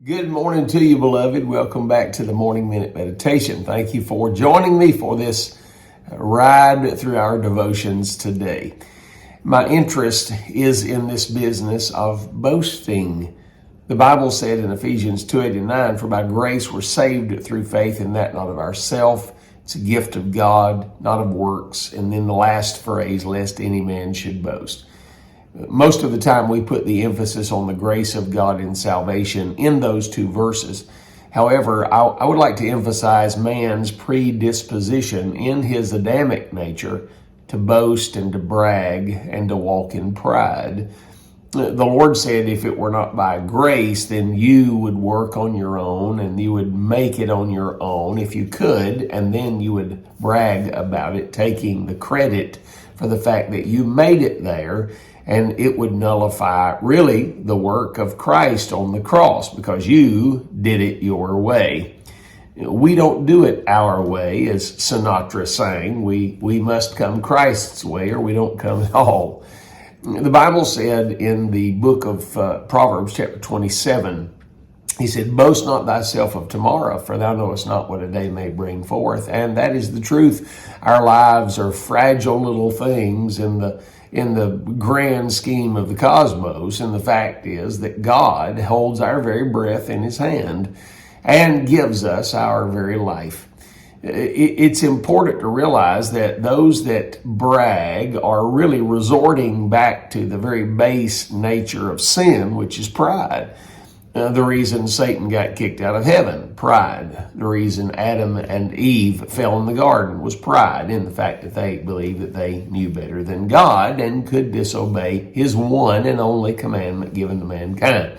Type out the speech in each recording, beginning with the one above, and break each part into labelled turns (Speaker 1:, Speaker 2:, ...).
Speaker 1: Good morning to you, beloved. Welcome back to the Morning Minute Meditation. Thank you for joining me for this ride through our devotions today. My interest is in this business of boasting. The Bible said in Ephesians 2:8-9, "For by grace we're saved through faith, and that not of ourselves. It's a gift of God, not of works." And then the last phrase, "lest any man should boast." Most of the time we put the emphasis on the grace of God in salvation in those two verses. However, I would like to emphasize man's predisposition in his Adamic nature to boast and to brag and to walk in pride. The Lord said if it were not by grace, then you would work on your own and you would make it on your own if you could, and then you would brag about it, taking the credit for the fact that you made it there, and it would nullify really the work of Christ on the cross because you did it your way. We don't do it our way, as Sinatra sang. We must come Christ's way or we don't come at all. The Bible said in the book of Proverbs chapter 27, he said, "Boast not thyself of tomorrow, for thou knowest not what a day may bring forth." And that is the truth. Our lives are fragile little things in the grand scheme of the cosmos. And the fact is that God holds our very breath in his hand and gives us our very life. It's important to realize that those that brag are really resorting back to the very base nature of sin, which is pride. The reason Satan got kicked out of heaven, pride. The reason Adam and Eve fell in the garden was pride, in the fact that they believed that they knew better than God and could disobey his one and only commandment given to mankind.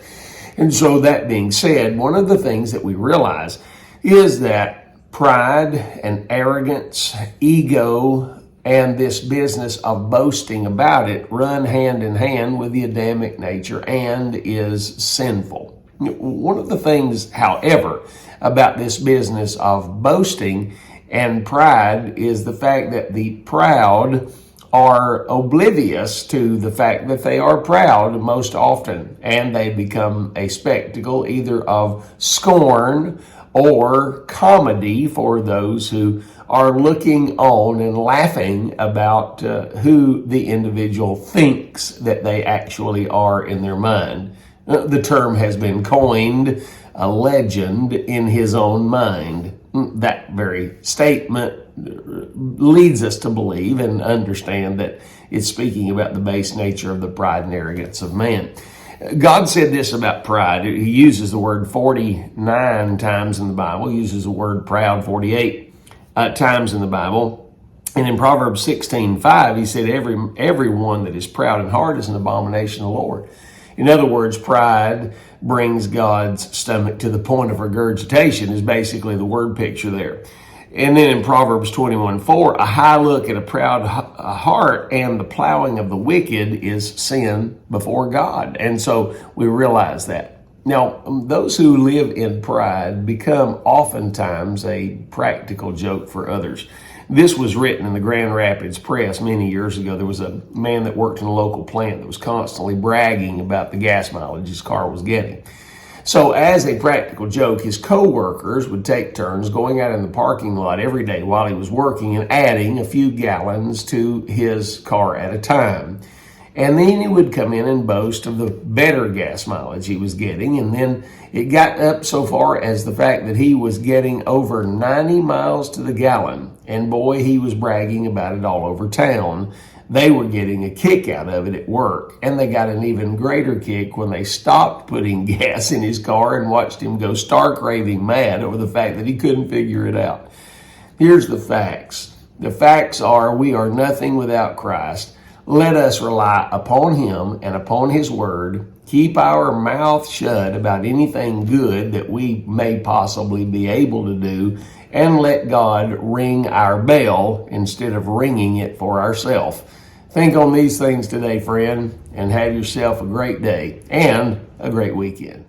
Speaker 1: And so that being said, one of the things that we realize is that pride and arrogance, ego, and this business of boasting about it run hand in hand with the Adamic nature and is sinful. One of the things, however, about this business of boasting and pride is the fact that the proud are oblivious to the fact that they are proud most often, and they become a spectacle either of scorn or comedy for those who are looking on and laughing about who the individual thinks that they actually are in their mind. The term has been coined, a legend in his own mind. That very statement leads us to believe and understand that it's speaking about the base nature of the pride and arrogance of man. God said this about pride. He uses the word 49 times in the Bible. He uses the word proud 48 times in the Bible. And in Proverbs 16:5, he said, everyone that is proud in heart is an abomination to the Lord. In other words, pride brings God's stomach to the point of regurgitation is basically the word picture there. And then in Proverbs 21:4, a high look at a proud heart and the plowing of the wicked is sin before God. And so we realize that. Now, those who live in pride become oftentimes a practical joke for others. This was written in the Grand Rapids Press many years ago. There was a man that worked in a local plant that was constantly bragging about the gas mileage his car was getting. So as a practical joke, his co-workers would take turns going out in the parking lot every day while he was working and adding a few gallons to his car at a time. And then he would come in and boast of the better gas mileage he was getting. And then it got up so far as the fact that he was getting over 90 miles to the gallon. And boy, he was bragging about it all over town. They were getting a kick out of it at work. And they got an even greater kick when they stopped putting gas in his car and watched him go stark raving mad over the fact that he couldn't figure it out. Here's the facts. The facts are we are nothing without Christ. Let us rely upon him and upon his word. Keep our mouth shut about anything good that we may possibly be able to do, and let God ring our bell instead of ringing it for ourselves. Think on these things today, friend, and have yourself a great day and a great weekend.